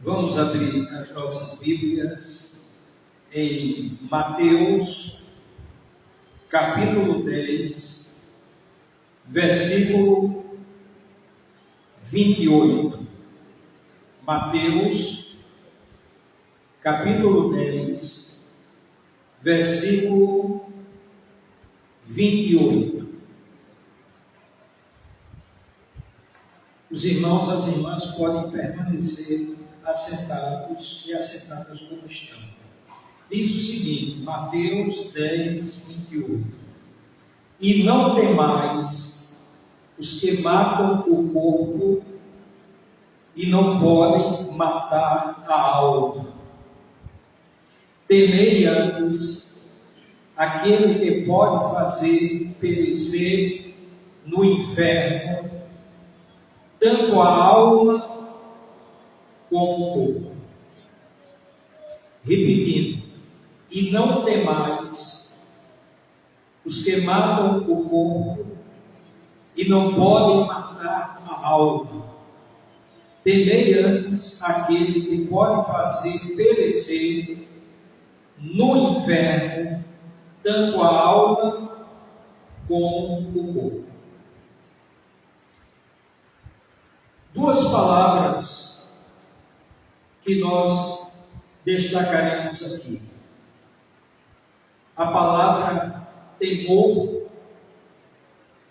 Vamos abrir as nossas Bíblias em Mateus, capítulo 10, versículo 28. Mateus, capítulo 10, versículo 28. Os irmãos e as irmãs podem permanecer assentados e assentadas como estão. Diz o seguinte, Mateus 10, 28. E não temais os que matam o corpo e não podem matar a alma. Temei antes aquele que pode fazer perecer no inferno tanto a alma como o corpo. Repetindo, e não temais os que matam o corpo e não podem matar a alma. Temei antes aquele que pode fazer perecer no inferno tanto a alma como o corpo. Duas palavras que nós destacaremos aqui. A palavra temor,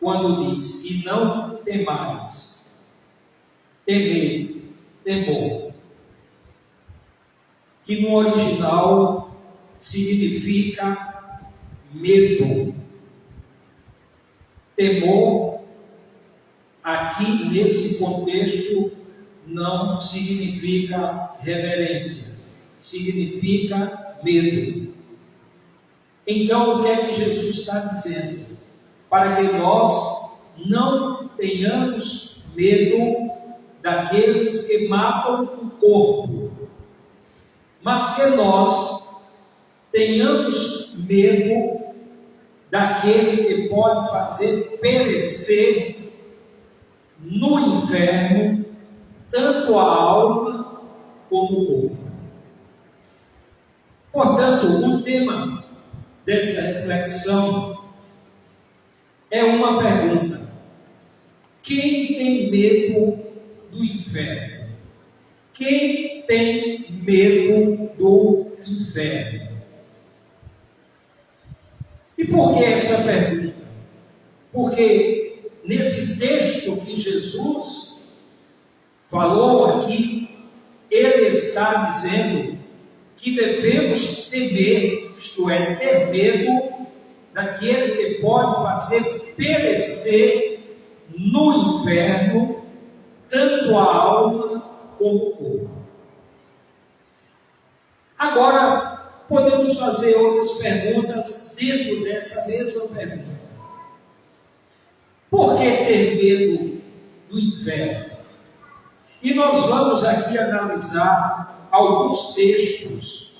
quando diz, e não temais. Temer, temor. Que no original significa medo. Temor, aqui nesse contexto, não significa reverência, significa medo. Então, o que é que Jesus está dizendo? Para que nós não tenhamos medo daqueles que matam o corpo, mas que nós tenhamos medo daquele que pode fazer perecer no inferno tanto a alma como o corpo. Portanto, o tema dessa reflexão é uma pergunta: quem tem medo do inferno? Quem tem medo do inferno? E por que essa pergunta? Porque nesse texto que Jesus falou aqui, ele está dizendo que devemos temer, isto é, ter medo daquele que pode fazer perecer no inferno tanto a alma como o corpo. Agora, podemos fazer outras perguntas dentro dessa mesma pergunta. Por que ter medo do inferno? E nós vamos aqui analisar alguns textos,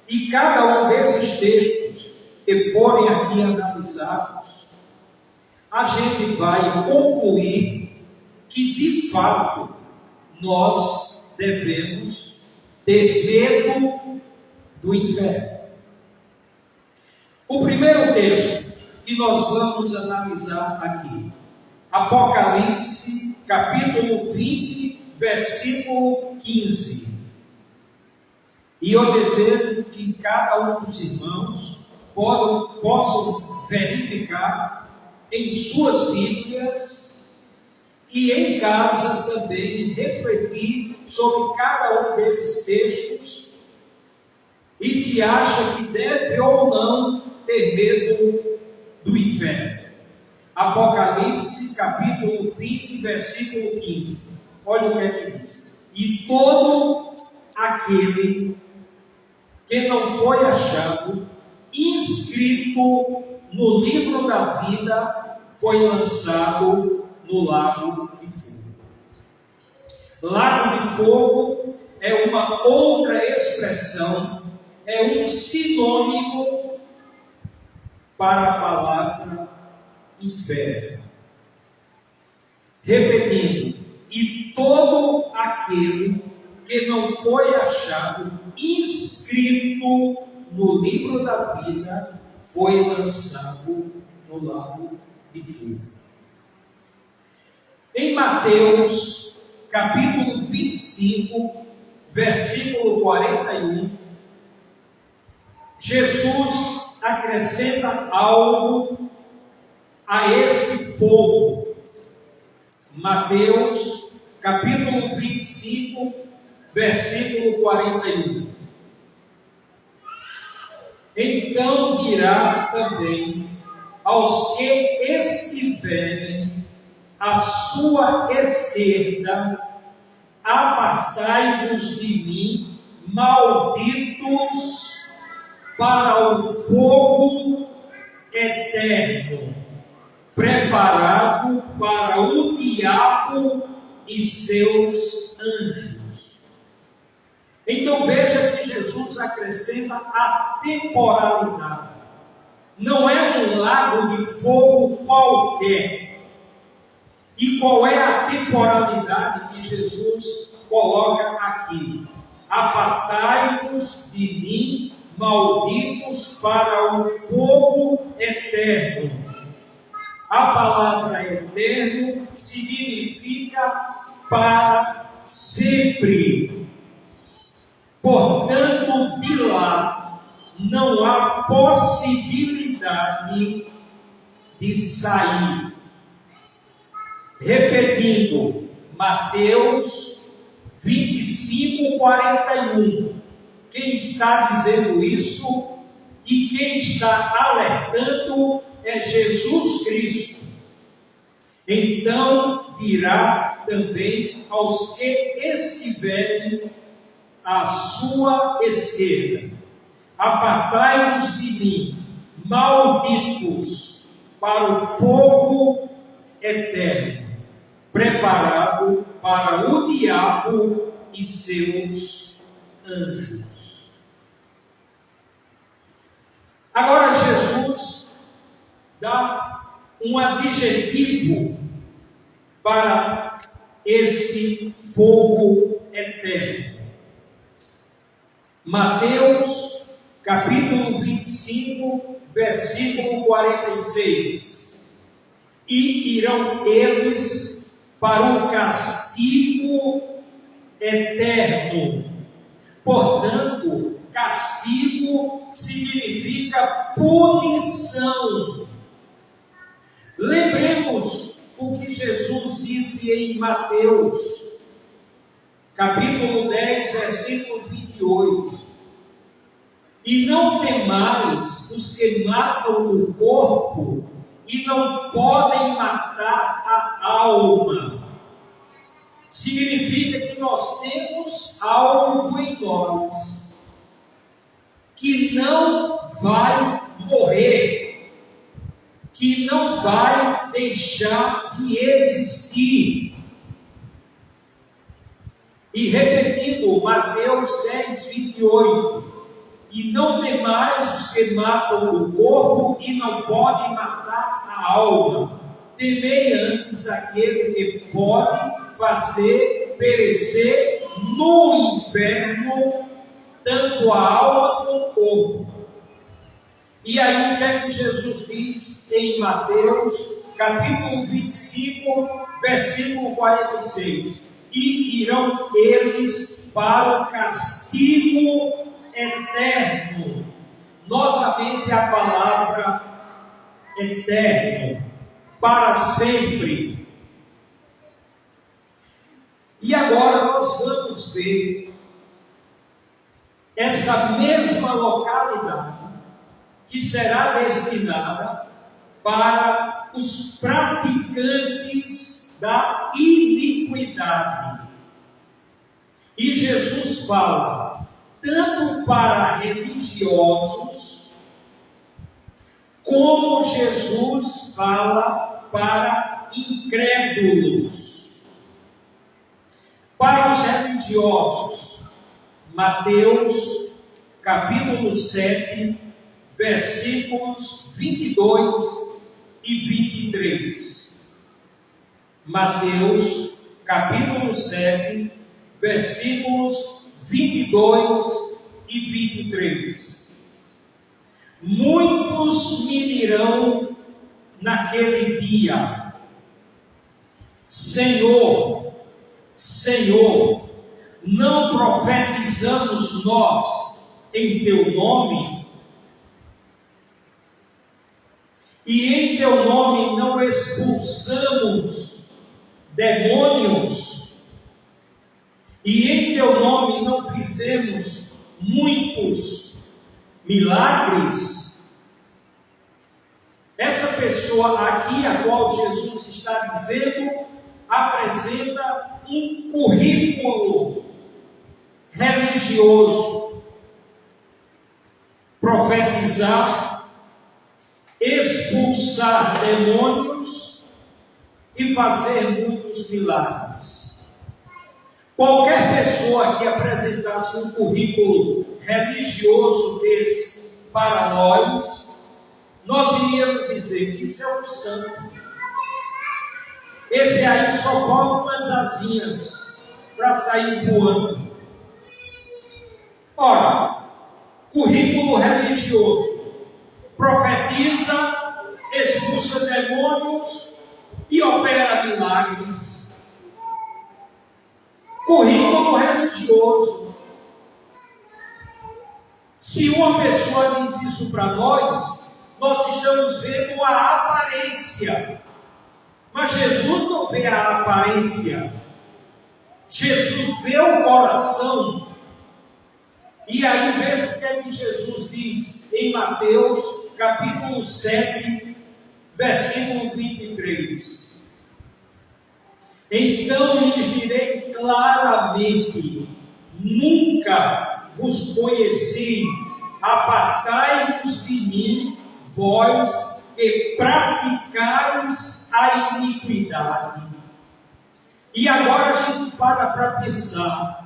e cada um desses textos que forem aqui analisados, a gente vai concluir que de fato nós devemos ter medo do inferno. O primeiro texto que nós vamos analisar aqui, Apocalipse, capítulo 20, versículo 15. E eu desejo que cada um dos irmãos possam verificar em suas Bíblias e em casa também refletir sobre cada um desses textos e se acha que deve ou não ter medo do inferno. Apocalipse, capítulo 20, versículo 15. Olha o que é que diz. E todo aquele que não foi achado inscrito no livro da vida foi lançado no lago de fogo. Lago de fogo é uma outra expressão, é um sinônimo para a palavra inferno. Repetindo, e todo aquele que não foi achado inscrito no livro da vida, foi lançado no lago de fogo. Em Mateus, capítulo 25, versículo 41, Jesus acrescenta algo a este fogo. Mateus, capítulo 25, versículo 41. Então dirá também aos que estiverem à sua esquerda: apartai-vos de mim, malditos, para o fogo eterno, preparado para o diabo e seus anjos. Então veja que Jesus acrescenta a temporalidade. Não é um lago de fogo qualquer. E qual é a temporalidade que Jesus coloca aqui? Apartai-vos de mim, malditos, para o fogo eterno. A palavra eterno significa para sempre. Portanto, de lá não há possibilidade de sair. Repetindo, Mateus 25, 41. Quem está dizendo isso e quem está alertando é Jesus Cristo. Então dirá também aos que estiverem à sua esquerda: apartai-vos de mim, malditos, para o fogo eterno, preparado para o diabo e seus anjos. Agora Jesus dá um adjetivo para este fogo eterno. Mateus, capítulo 25, versículo 46. E irão eles para o castigo eterno. Portanto, castigo significa punição. Lembremos o que Jesus disse em Mateus, capítulo 10, versículo 28. E não temais os que matam o corpo e não podem matar a alma. Significa que nós temos algo em nós que não vai morrer, que não vai deixar de existir. E repetindo, Mateus 10, 28. E não temais os que matam o corpo e não podem matar a alma. Temei antes aquele que pode fazer perecer no inferno tanto a alma como o corpo. E aí o que é que Jesus diz em Mateus, capítulo 25, versículo 46? E irão eles para o castigo eterno. Novamente a palavra eterno, para sempre. E agora nós vamos ver essa mesma localidade que será destinada para os praticantes da iniquidade. E Jesus fala tanto para religiosos, como Jesus fala para incrédulos. Para os religiosos, Mateus, capítulo 7, versículos 22 e 23. Mateus, capítulo 7, versículos 22 e 23. Muitos me dirão naquele dia: Senhor, Senhor, não profetizamos nós em teu nome? E em teu nome não expulsamos demônios? E em teu nome não fizemos muitos milagres? Essa pessoa aqui, a qual Jesus está dizendo, apresenta um currículo religioso: profetizar, expulsar demônios e fazer muitos milagres. Qualquer pessoa que apresentasse um currículo religioso desse para nós iríamos dizer que isso é um santo. Esse aí só falta umas asinhas para sair voando. Ora, currículo religioso: profetiza, expulsa demônios e opera milagres. Currículo religioso. Se uma pessoa diz isso para nós estamos vendo a aparência. Mas Jesus não vê a aparência. Jesus vê o coração. E aí veja o que é que Jesus diz em Mateus capítulo 7, versículo 23. Então lhes direi claramente: nunca vos conheci, apartai-vos de mim, vós que praticais a iniquidade. E agora a gente para pensar: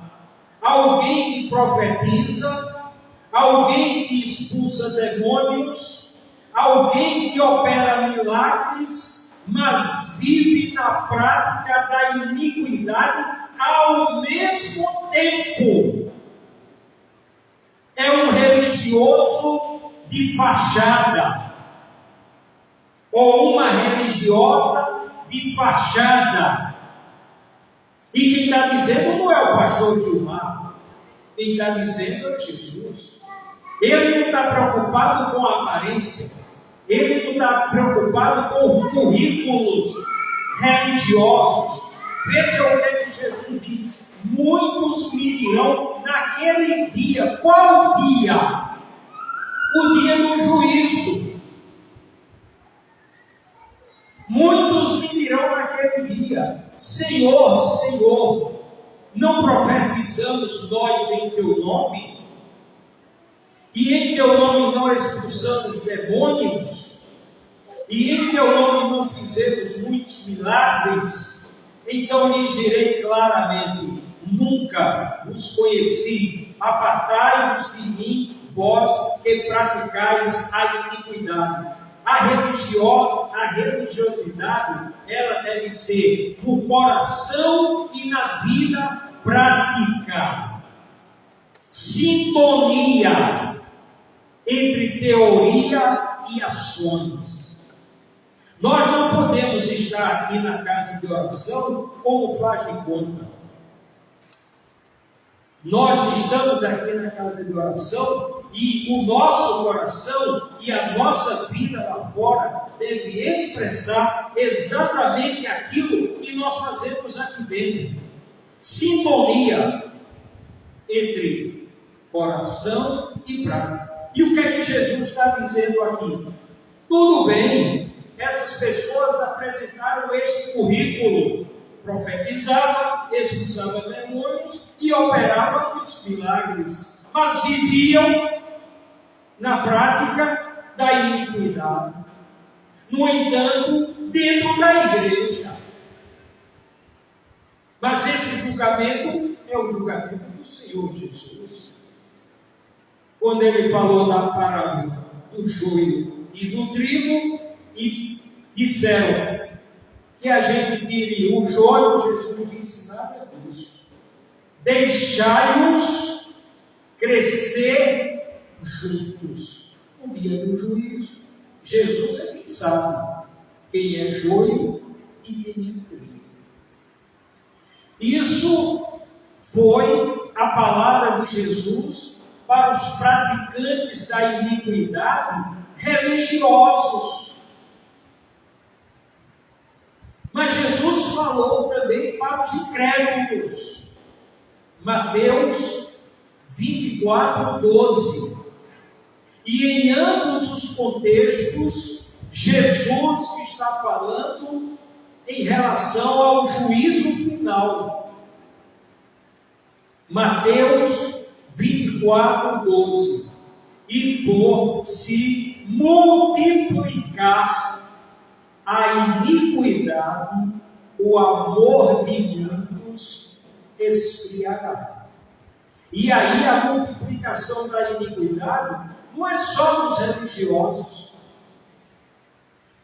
alguém que profetiza, alguém que expulsa demônios, alguém que opera milagres, mas vive na prática da iniquidade ao mesmo tempo. É um religioso de fachada, ou uma religiosa de fachada. E quem está dizendo não é o pastor Gilmar, quem está dizendo é Jesus. Ele não está preocupado com a aparência, ele não está preocupado com currículos religiosos. Veja o que é que Jesus diz: muitos me dirão naquele dia. Qual dia? O dia do juízo. Muitos me dirão naquele dia: Senhor, Senhor, não profetizamos nós em teu nome? E em teu nome não expulsamos demônios? E em teu nome não fizemos muitos milagres? Então lhes direi claramente: nunca vos conheci, apartai-vos de mim, vós que praticais a iniquidade. A religiosidade, ela deve ser no coração e na vida prática. Sintonia entre teoria e ações. Nós não podemos estar aqui na casa de oração como faz de conta. Nós estamos aqui na casa de oração e o nosso coração e a nossa vida lá fora deve expressar exatamente aquilo que nós fazemos aqui dentro. Sintonia entre coração e prática. E o que é que Jesus está dizendo aqui? Tudo bem, essas pessoas apresentaram este currículo: profetizava, expulsava demônios e operava muitos milagres, mas viviam na prática da iniquidade. No entanto, dentro da igreja. Mas esse julgamento é o julgamento do Senhor Jesus. Quando ele falou da parábola do joio e do trigo, e disseram que a gente tire o joio, Jesus disse: nada disso. deixai-os crescer juntos. No dia do juízo, Jesus é quem sabe quem é joio e quem é trigo. Isso foi a palavra de Jesus para os praticantes da iniquidade religiosos. Mas Jesus falou também para os incrédulos. Mateus 24, 12. E em ambos os contextos, Jesus está falando em relação ao juízo final. Mateus 24, 12. E por se multiplicar a iniquidade, o amor de muitos esfriará. E aí a multiplicação da iniquidade não é só nos religiosos.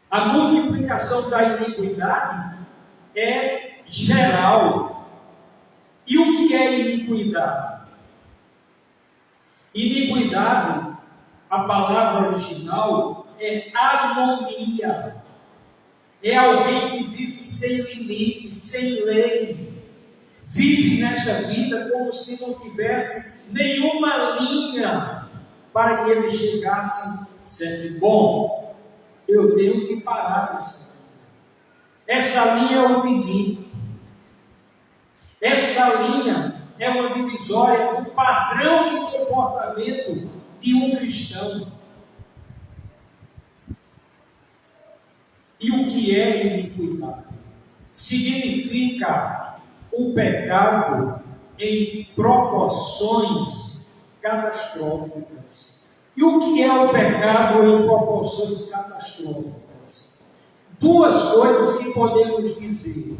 A multiplicação da iniquidade é geral. E o que é iniquidade? Iniquidade, a palavra original é anomia. É alguém que vive sem limite, sem lei. Vive nesta vida como se não tivesse nenhuma linha para que ele chegasse e dissesse: bom, eu tenho que parar disso. Essa linha é o limite. Essa linha é uma divisória do padrão de comportamento de um cristão. E o que é iniquidade? Significa o pecado em proporções catastróficas. E o que é o pecado em proporções catastróficas? Duas coisas que podemos dizer.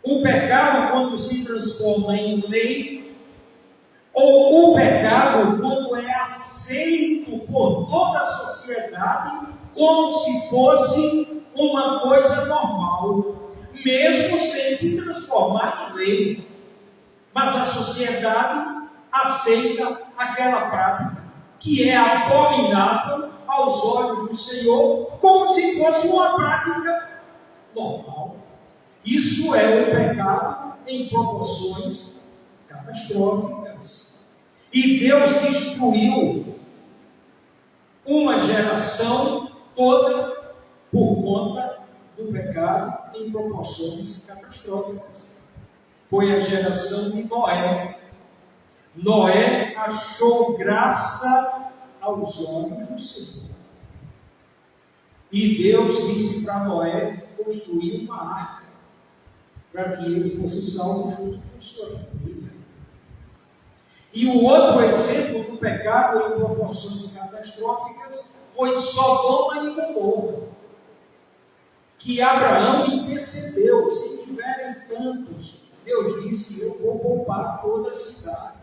O pecado quando se transforma em lei, ou o pecado quando é aceito por toda a sociedade como se fosse uma coisa normal, mesmo sem se transformar em lei. Mas a sociedade aceita aquela prática que é abominável aos olhos do Senhor, como se fosse uma prática normal. Isso é o pecado em proporções catastróficas. E Deus destruiu uma geração toda por conta do pecado em proporções catastróficas. Foi a geração de Noé. Noé achou graça aos olhos do Senhor. E Deus disse para Noé construir uma arca, para que ele fosse salvo junto com sua família. E o outro exemplo do pecado em proporções catastróficas foi Sodoma e Gomorra, que Abraão intercedeu: se tiverem tantos, Deus disse, eu vou poupar toda a cidade.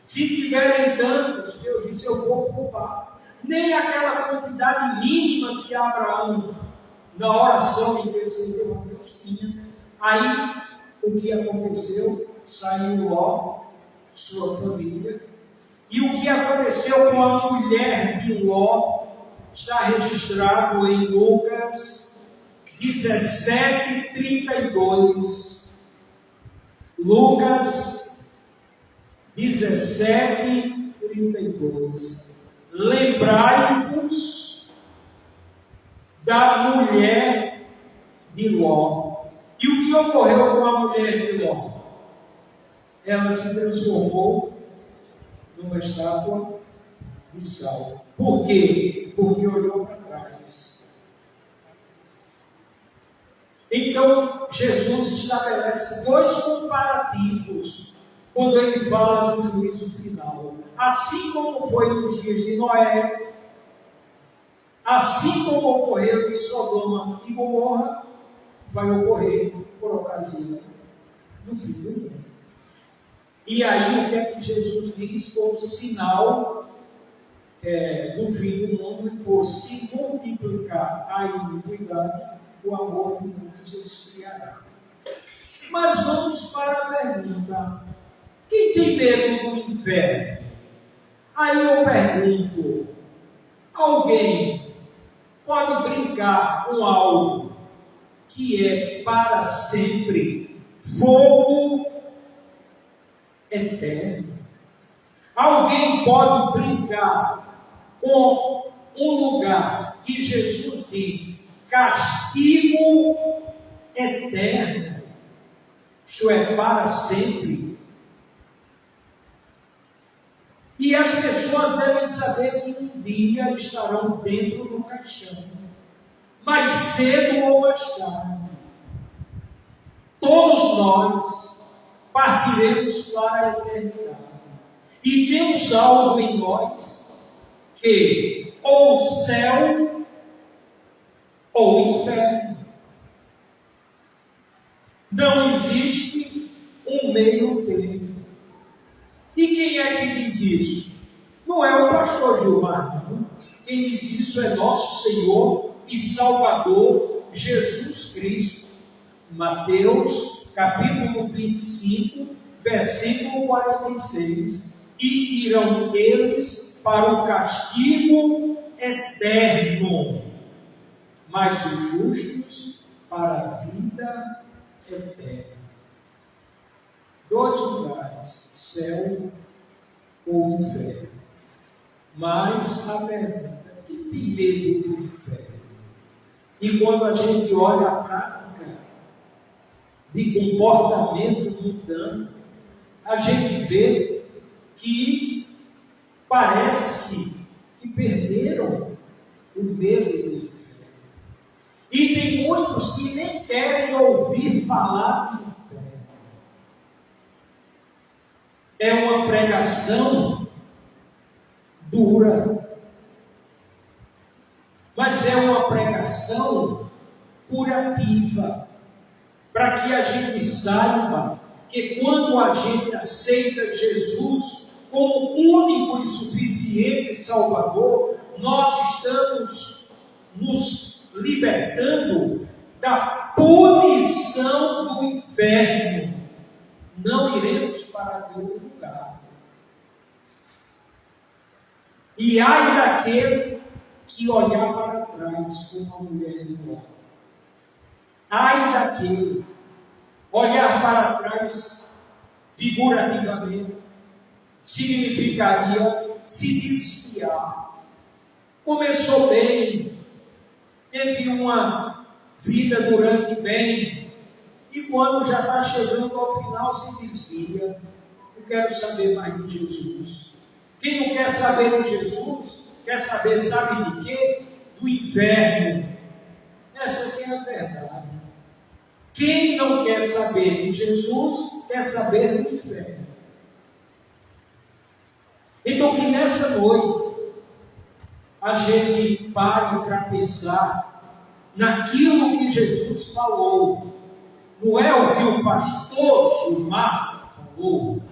Se tiverem tantos, Deus disse, eu vou poupar. Nem aquela quantidade mínima que Abraão, na oração, intercedeu a Deus tinha. Aí, o que aconteceu? Saiu Ló, sua família. E o que aconteceu com a mulher de Ló está registrado em Lucas 17, 32. Lucas 17, 32. Lembrai-vos da mulher de Ló. E o que ocorreu com a mulher de Ló? Ela se transformou numa estátua de sal. Por quê? Porque olhou para trás. Então, Jesus estabelece dois comparativos quando ele fala do juízo final. Assim como foi nos dias de Noé, assim como ocorreu em Sodoma e Gomorra, vai ocorrer por ocasião do fim do mundo. E aí, o que é que Jesus diz como sinal do fim do mundo? E por se multiplicar a iniquidade, o amor de muitos esfriará. Mas vamos para a pergunta: Quem tem medo do inferno? Aí eu pergunto, alguém pode brincar com algo que é para sempre, fogo eterno? Alguém pode brincar com um lugar que Jesus diz, castigo eterno, isto é, para sempre? E as pessoas devem saber que um dia estarão dentro do caixão, mais cedo ou mais tarde, todos nós partiremos para a eternidade. E temos algo em nós que ou o céu ou o inferno. Não existe um meio termo. E quem é que diz isso? Não é o pastor Gilmar, não. Quem diz isso é nosso Senhor e Salvador Jesus Cristo. Mateus, capítulo 25, versículo 46. E irão eles para o castigo eterno, mas os justos para a vida eterna. Dois lugares, céu ou inferno. Mas a pergunta, quem tem medo do inferno? E quando a gente olha a prática de comportamento mudando, a gente vê que parece que perderam o medo do inferno. E tem muitos que nem querem ouvir falar de inferno. É uma pregação dura, mas é uma pregação curativa, para que a gente saiba que quando a gente aceita Jesus como único e suficiente Salvador, nós estamos nos libertando da punição do inferno. Não iremos para aquele lugar. E ai daquele que olhar para trás como uma mulher de Ló. Ai daquele olhar para trás, figurativamente, significaria se desviar. Começou bem, teve uma vida durante bem, e quando já está chegando ao final se desvia. Eu quero saber mais de Jesus. Quem não quer saber de Jesus, quer saber, sabe de quê? Do inferno. Essa aqui é a verdade. Quem não quer saber de Jesus, quer saber do inferno. Então que nessa noite a gente pare para pensar naquilo que Jesus falou. Não é o que o pastor Gilmar falou.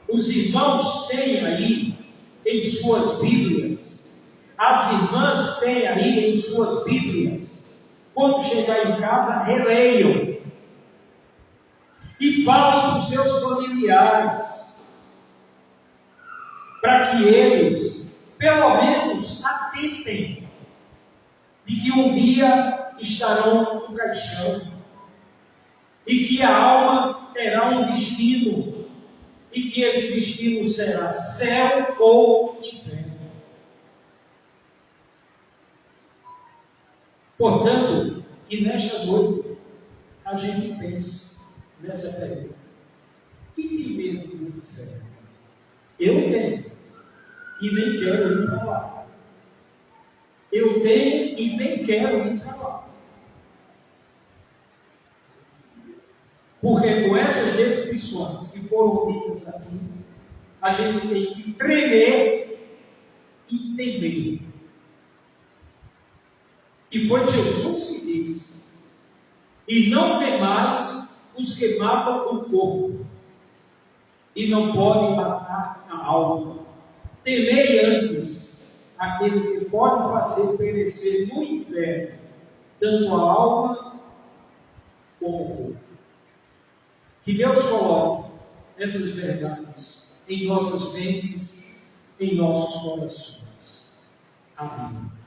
Os irmãos têm aí em suas Bíblias, as irmãs têm aí em suas Bíblias. Quando chegar em casa, releiam e falem com seus familiares, para que eles, pelo menos, atentem de que um dia estarão no caixão e que a alma terá um destino e que esse destino será céu ou inferno. Portanto, que nesta noite a gente pense nessa pergunta: quem tem medo do inferno? Eu tenho, e nem quero ir para lá. Eu tenho e nem quero ir para lá. Porque com essas descrições que foram ditas aqui, a gente tem que tremer e temer. E foi Jesus que disse: e não temais os que matam o corpo, e não podem matar a alma. Temei antes aquele que pode fazer perecer no inferno, tanto a alma como o corpo. Que Deus coloque essas verdades em nossas mentes, em nossos corações. Amém.